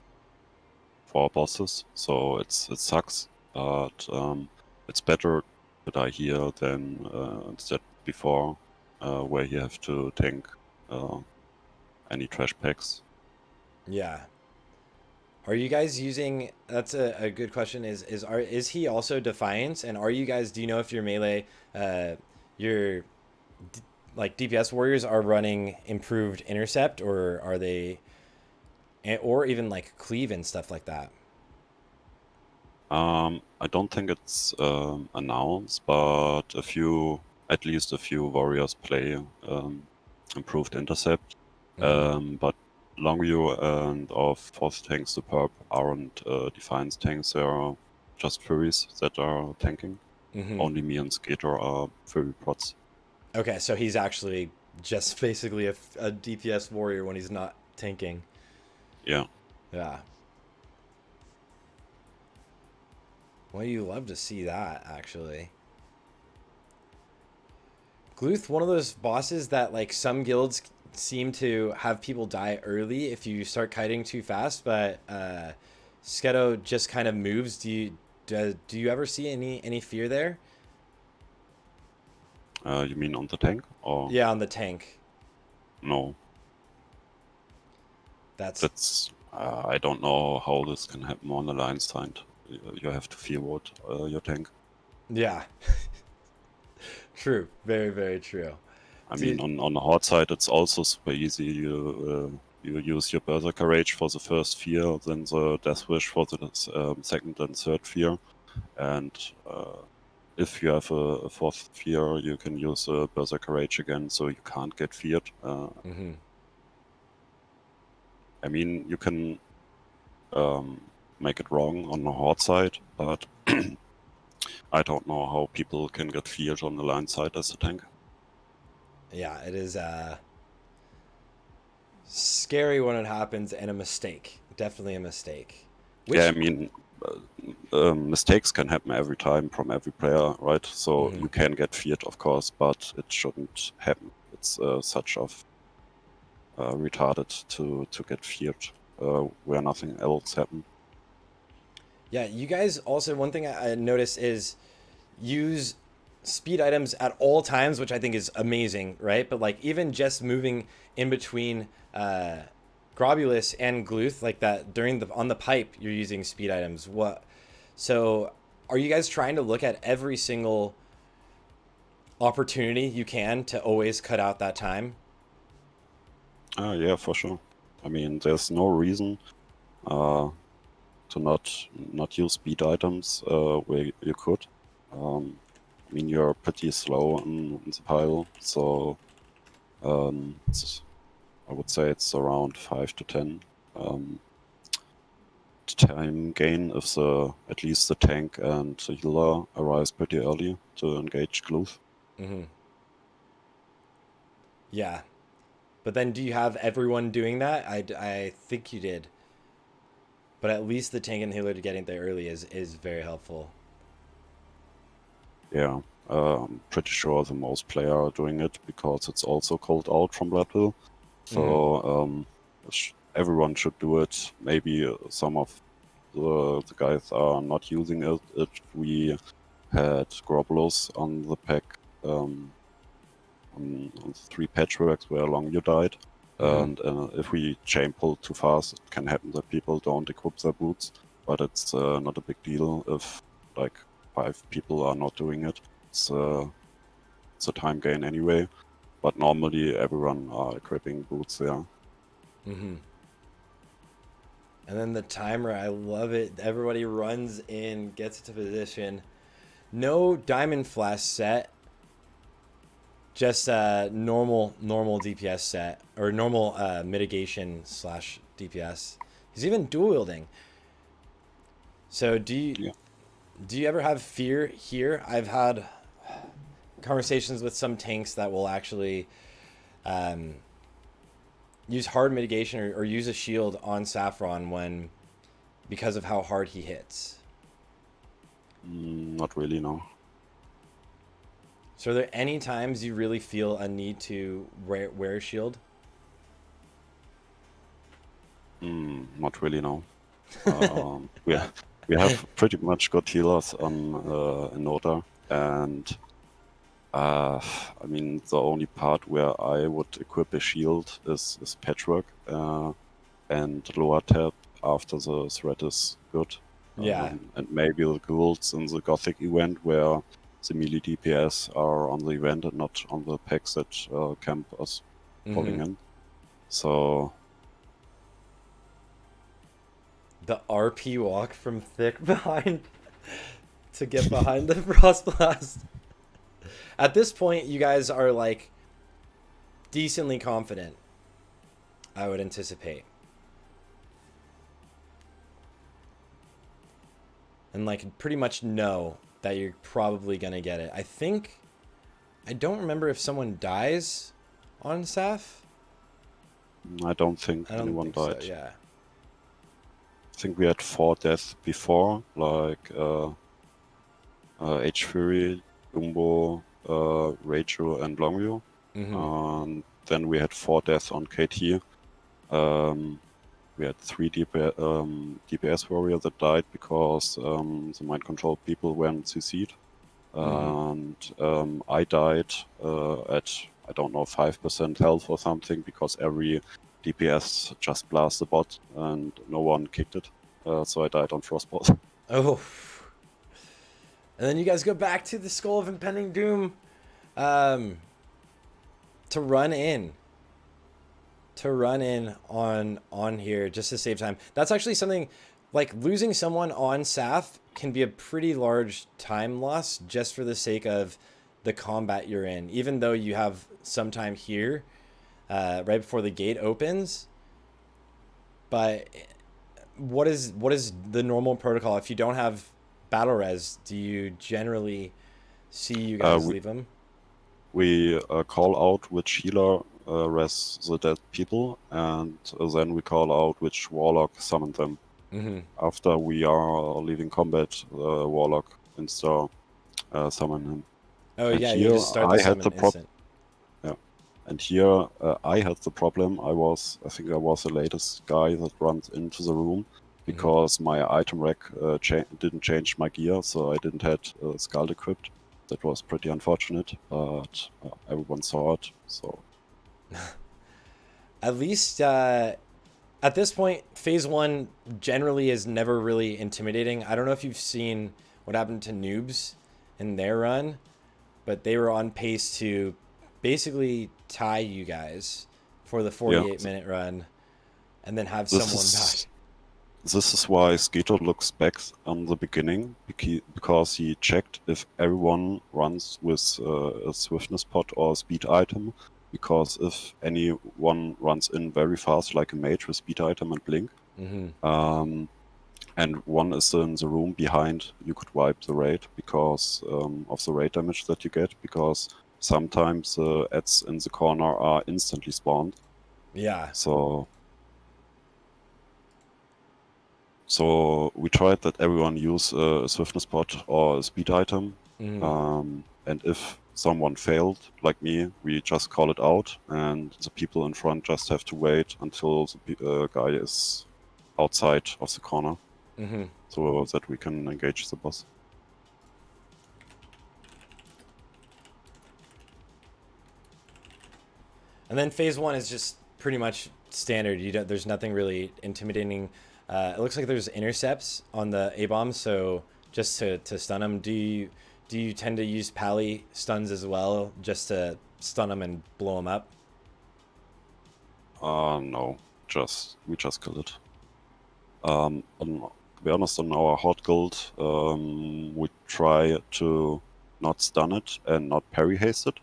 bosses, so it sucks. But it's better to die here than instead before. where you have to tank any trash packs. Yeah. Are you guys using? That's a good question. Is he also Defiance? And are you guys? Do you know if your melee, your like DPS warriors are running improved intercept, or are they, or even like cleave and stuff like that? I don't think it's announced, but at least a few warriors play improved intercept. But Longview and our fourth tank Superb aren't Defiance tanks, they are just Furies that are tanking. Only me and Skater are Fury prots. Okay, so he's actually just basically a DPS warrior when he's not tanking. Yeah. Yeah. Well, you love to see that, actually. Gluth, one of those bosses that like some guilds seem to have people die early if you start kiting too fast, but Sketo just kind of moves. Do you ever see any fear there? You mean on the tank? Or Yeah, on the tank. no? That's I don't know how this can happen on the line side. You have to fear what your tank. yeah. True. Very, very true. I mean, on the hard side, it's also super easy. You use your Berserker Rage for the first fear, then the Death Wish for the second and third fear, and if you have a fourth fear, you can use a Berserker Rage again, so you can't get feared. I mean, you can make it wrong on the hard side, but I don't know how people can get feared on the line side as a tank. Yeah, it is scary when it happens and a mistake. Definitely a mistake. Yeah, I mean, mistakes can happen every time from every player, right? So you can get feared, of course, but it shouldn't happen. It's such of retarded to get feared where nothing else happened. Yeah, you guys also, one thing I noticed is use speed items at all times, which I think is amazing, right? But like even just moving in between Grobulus and Gluth like that during on the pipe, you're using speed items. So are you guys trying to look at every single opportunity you can to always cut out that time? Yeah, for sure. I mean, there's no reason to not use speed items where you could. I mean, you're pretty slow in the pile, so I would say it's around 5 to 10 time gain if at least the tank and the healer arrives pretty early to engage Gluth. Yeah. But then do you have everyone doing that? I think you did. But at least the tank and healer to getting there early is very helpful. Yeah, I'm pretty sure the most player are doing it because it's also called out from Bloodhill. So everyone should do it. Maybe some of the guys are not using it. We had Grobulus on the pack on 3 patchworks where Longview died. And if we chain pull too fast, it can happen that people don't equip their boots. But it's not a big deal if like 5 people are not doing it. It's a time gain anyway. But normally everyone are equipping boots there. And then the timer, I love it. Everybody runs in, gets into position. No diamond flash set. Just normal DPS set or normal mitigation / DPS. He's even dual wielding. So do you ever have fear here? I've had conversations with some tanks that will actually use hard mitigation or use a shield on Saffron because of how hard he hits. Not really, no. So are there any times you really feel a need to wear a shield? Not really, no. We have pretty much good healers on NOTA, and I mean, the only part where I would equip a shield is Patchwork and lower tab after the threat is good. Yeah. And maybe the guilds in the Gothic event where the melee DPS are on the event and not on the packs that camp us falling in. So The RP walk from thick behind to get behind the Frost Blast. At this point, you guys are like decently confident, I would anticipate. And like pretty much know that you're probably gonna get it. I don't remember if someone dies on Sarthe. I don't think I don't anyone think died. so, yeah. I think we had 4 deaths before, like H-Fury, Umbo, Rachel, and Longview. And then we had 4 deaths on KT. We had 3 DPS warrior that died because the mind control people weren't CC'd. And I died at, I don't know, 5% health or something because every DPS just blasted the bot and no one kicked it. So I died on Frostbot. Oh. And then you guys go back to the Skull of Impending Doom to run in. To run in on here just to save time. That's actually something, like losing someone on Sarthe can be a pretty large time loss just for the sake of the combat you're in. Even though you have some time here right before the gate opens. But what is the normal protocol if you don't have battle res? Do you generally see you guys leave them? We call out which healer res the dead people, and then we call out which warlock summoned them. After we are leaving combat, warlock insta summon him. Oh and yeah, here you just start the summon instant. Yeah, and here I had the problem. I think I was the latest guy that runs into the room because my item rack didn't change my gear, so I didn't have Skull equipped. That was pretty unfortunate, but everyone saw it, so. At least at this point, phase 1 generally is never really intimidating. I don't know if you've seen what happened to Noobs in their run, but they were on pace to basically tie you guys for the 48-minute run and then have someone back. This is why Skeeter looks back on the beginning, because he checked if everyone runs with a swiftness pot or a speed item, because if anyone runs in very fast, like a mage with speed item and blink, and one is in the room behind, you could wipe the raid because of the raid damage that you get, because sometimes ads in the corner are instantly spawned. Yeah. So we tried that everyone use a swiftness pot or a speed item, and if someone failed, like me, we just call it out, and the people in front just have to wait until the guy is outside of the corner, so that we can engage the boss. And then phase 1 is just pretty much standard. There's nothing really intimidating. It looks like there's intercepts on the A-bombs, so just to stun them. Do you tend to use pally stuns as well, just to stun them and blow them up? No, we just kill it. To be honest, on our hot guild, we try to not stun it and not parry haste it.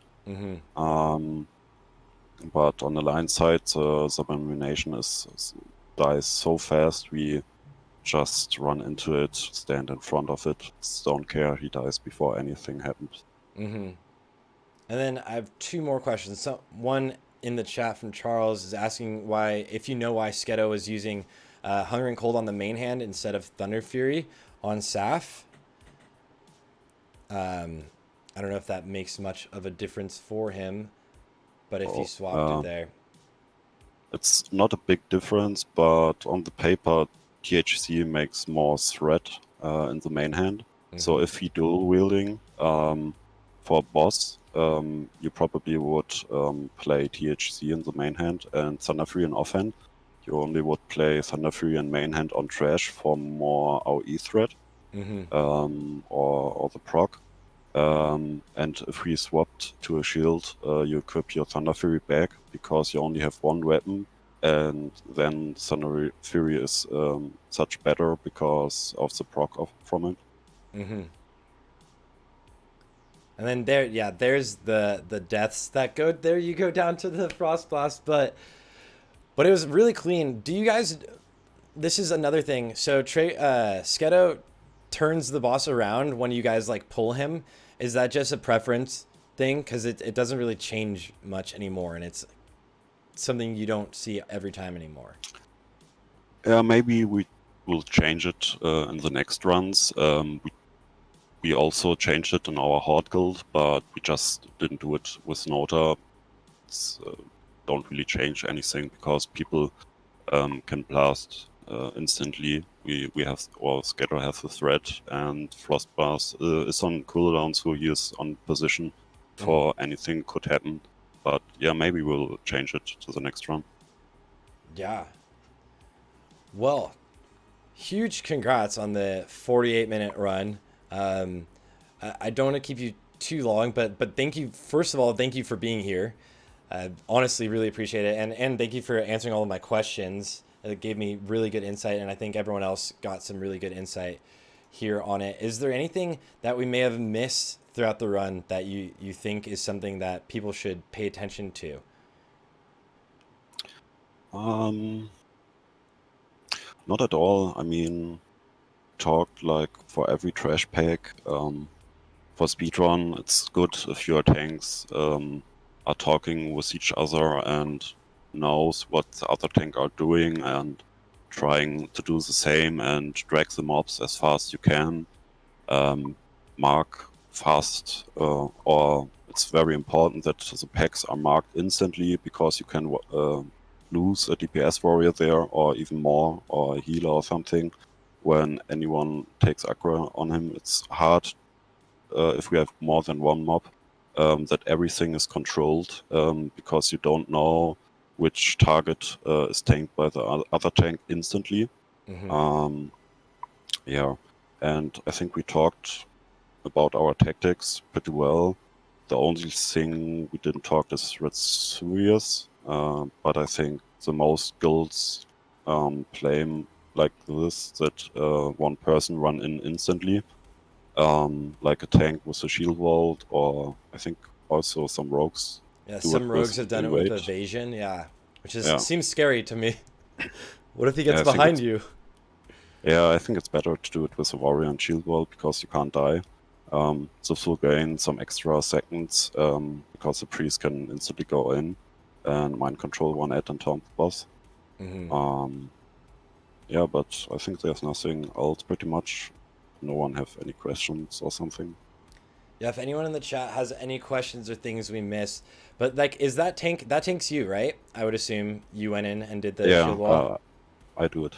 But on the line side, the elimination dies so fast, we just run into it, stand in front of it, don't care, he dies before anything happens. And then I have 2 more questions. So one in the chat from Charles is asking if you know why Sketo is using Hunger and Cold on the main hand instead of Thunder Fury on Sarthe. I don't know if that makes much of a difference for him, but if he swapped it there. It's not a big difference, but on the paper, THC makes more threat in the main hand. So if he dual wielding for boss, you probably would play THC in the main hand and Thunderfury in offhand. You only would play Thunderfury in main hand on Trash for more AoE threat or the proc. And if we swapped to a shield, you equip your Thunderfury back because you only have one weapon, and then Thunderfury is such better because of the proc from it. And then there's the deaths that go there. You go down to the Frost Blast, but it was really clean. Do you guys? This is another thing. So Sketo turns the boss around when you guys like pull him. Is that just a preference thing? Because it doesn't really change much anymore, and it's something you don't see every time anymore. Yeah, maybe we will change it in the next runs. We also changed it in our Horde guild, but we just didn't do it with NOTA. Don't really change anything because people can blast instantly. We have, or Scatter has the threat, and Frostblast is on cooldown, so he is on position for anything could happen. But yeah, maybe we'll change it to the next run. Yeah. Well, huge congrats on the 48-minute run. I don't want to keep you too long, but thank you. First of all, thank you for being here. Honestly, really appreciate it, and thank you for answering all of my questions. It gave me really good insight, and I think everyone else got some really good insight here on it. Is there anything that we may have missed throughout the run that you think is something that people should pay attention to? Not at all. I mean, talked like for every trash pack. For speedrun, it's good if your tanks are talking with each other and knows what the other tank are doing and trying to do the same and drag the mobs as fast as you can. Mark fast, or it's very important that the packs are marked instantly because you can lose a DPS warrior there or even more, or a healer or something. When anyone takes aggro on him, it's hard if we have more than one mob that everything is controlled because you don't know which target is tanked by the other tank instantly. Yeah, and I think we talked about our tactics pretty well. The only thing we didn't talk is Red Serious, but I think the most guilds play like this, that one person run in instantly, like a tank with a shield vault, or I think also some rogues. Yeah, some rogues have done it with evasion. Yeah, which seems scary to me. What if he gets behind you? Yeah, I think it's better to do it with a warrior and shield wall because you can't die. This will gain some extra seconds because the priest can instantly go in and mind control one ad and taunt the boss. Yeah, but I think there's nothing else pretty much. No one have any questions or something. Yeah, if anyone in the chat has any questions or things we missed, but like, is that tank's you, right? I would assume you went in and did the shield wall. I do it.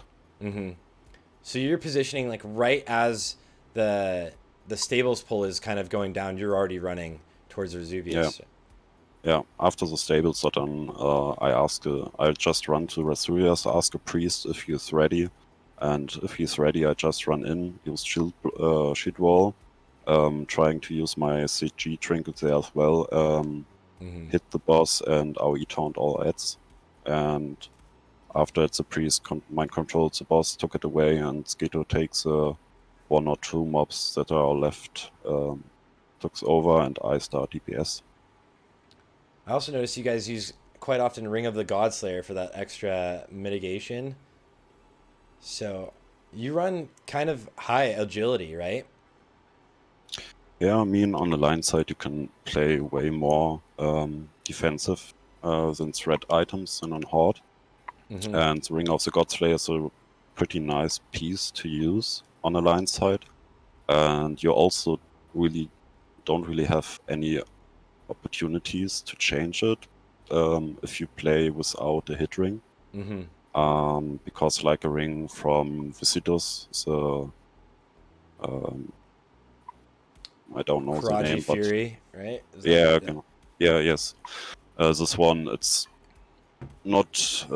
So you're positioning like right as the stables pull is kind of going down. You're already running towards Vesuvius. Yeah. After the stables are done, I just run to Vesuvius, ask a priest if he's ready, and if he's ready, I just run in, use shield wall, trying to use my CG trinket there as well, hit the boss and AoE taunt all ads, and after it's the priest mind controls the boss, took it away, and Sketo takes one or two mobs that are left, takes over, and I start DPS. I also noticed you guys use quite often Ring of the Godslayer for that extra mitigation. So you run kind of high agility, right? Yeah, I mean, on the line side, you can play way more defensive than threat items than on Horde. And the Ring of the Godslayer is a pretty nice piece to use on the line side. And you also don't really have any opportunities to change it if you play without a hit ring. Because like a ring from Visitus is I don't know the Karaji name, but Fury, right? Is that yeah, the- yeah, yes. This one, it's not.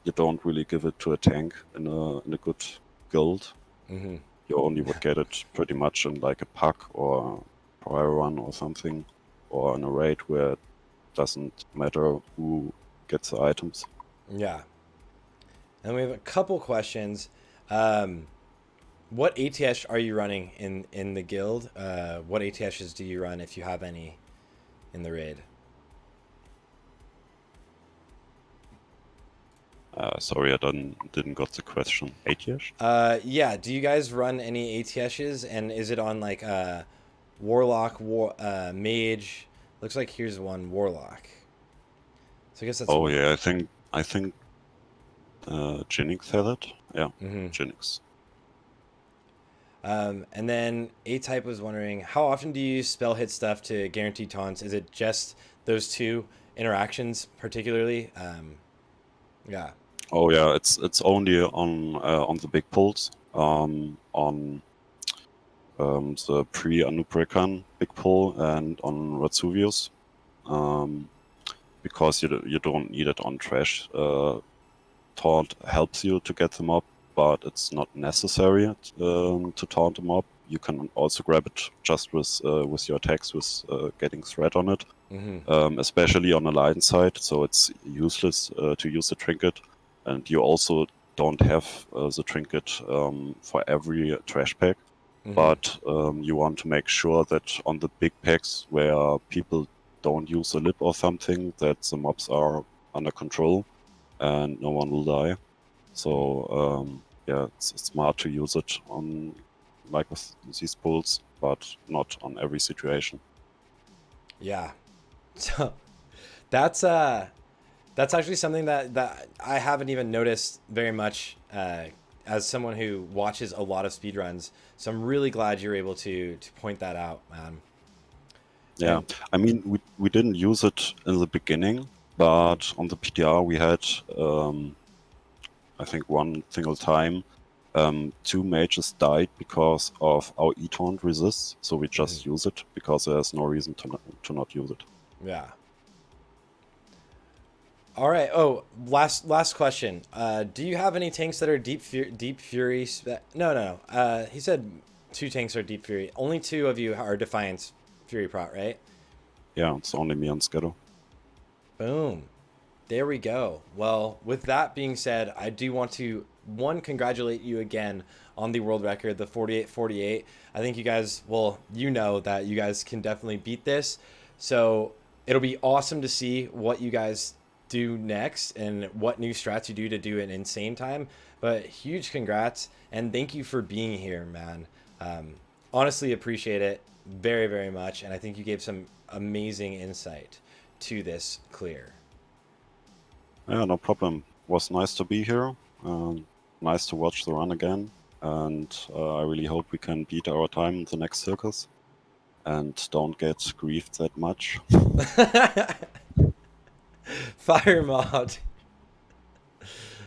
You don't really give it to a tank in a good guild. Mhm. You only would get it pretty much in like a pack or prior run or something, or in a raid where it doesn't matter who gets the items. Yeah. And we have a couple questions. Um, what ATS are you running in the guild? What ATSs do you run if you have any in the raid? Sorry, I didn't got the question. 8 years? Yeah. Do you guys run any ATSs? And is it on like Warlock, Mage? Looks like here's one Warlock. So I guess that's. Oh yeah, I think Jinx had it. Yeah, Mhm. Jinx. And then A-Type was wondering, how often do you use spell hit stuff to guarantee taunts? Is it just those two interactions particularly? Yeah. Oh yeah, it's only on the big pulls. On the pre-Anuprekan big pull and on Ratsuvius. Because you don't need it on trash. Taunt helps you to get them up, but it's not necessary to taunt them up. You can also grab it just with your attacks with getting threat on it, especially on Alliance side. So it's useless to use the trinket, and you also don't have the trinket for every trash pack. But you want to make sure that on the big packs where people don't use a lip or something, that the mobs are under control and no one will die. So yeah, it's smart to use it on like with these pulls, but not on every situation. Yeah. So that's actually something that I haven't even noticed very much as someone who watches a lot of speedruns. So I'm really glad you're able to point that out, man. Yeah, And I mean we didn't use it in the beginning, but on the PTR we had I think one single time two mages died because of our E-taunt resists, so we just use it because there's no reason to not use it. yeah. All right. Oh, last question. Do you have any tanks that are deep fury? No. He said two tanks are deep fury. Only two of you are Defiance Fury Prot, right? Yeah, it's only me on schedule. Boom. There we go. Well, with that being said, I do want to congratulate you again on the world record, the 48-48. I think you guys, well, you know that you guys can definitely beat this. So it'll be awesome to see what you guys do next and what new strats you do to do an insane time. But huge congrats and thank you for being here, man. Honestly, appreciate it very, very much. And I think you gave some amazing insight to this clear. Yeah, no problem. Was nice to be here. Nice to watch the run again. And I really hope we can beat our time in the next circus and don't get griefed that much. Fire mod.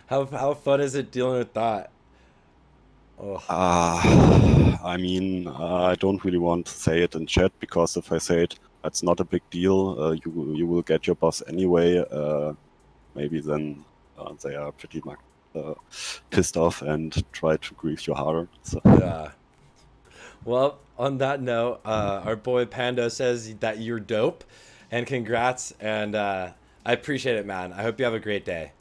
How fun is it dealing with that? Oh, I mean, I don't really want to say it in chat because if I say it, it's not a big deal. You will get your boss anyway. Maybe then they are pretty much pissed off and try to grief you harder. So. yeah. Well, on that note, our boy Pando says that you're dope, and congrats, and I appreciate it, man. I hope you have a great day.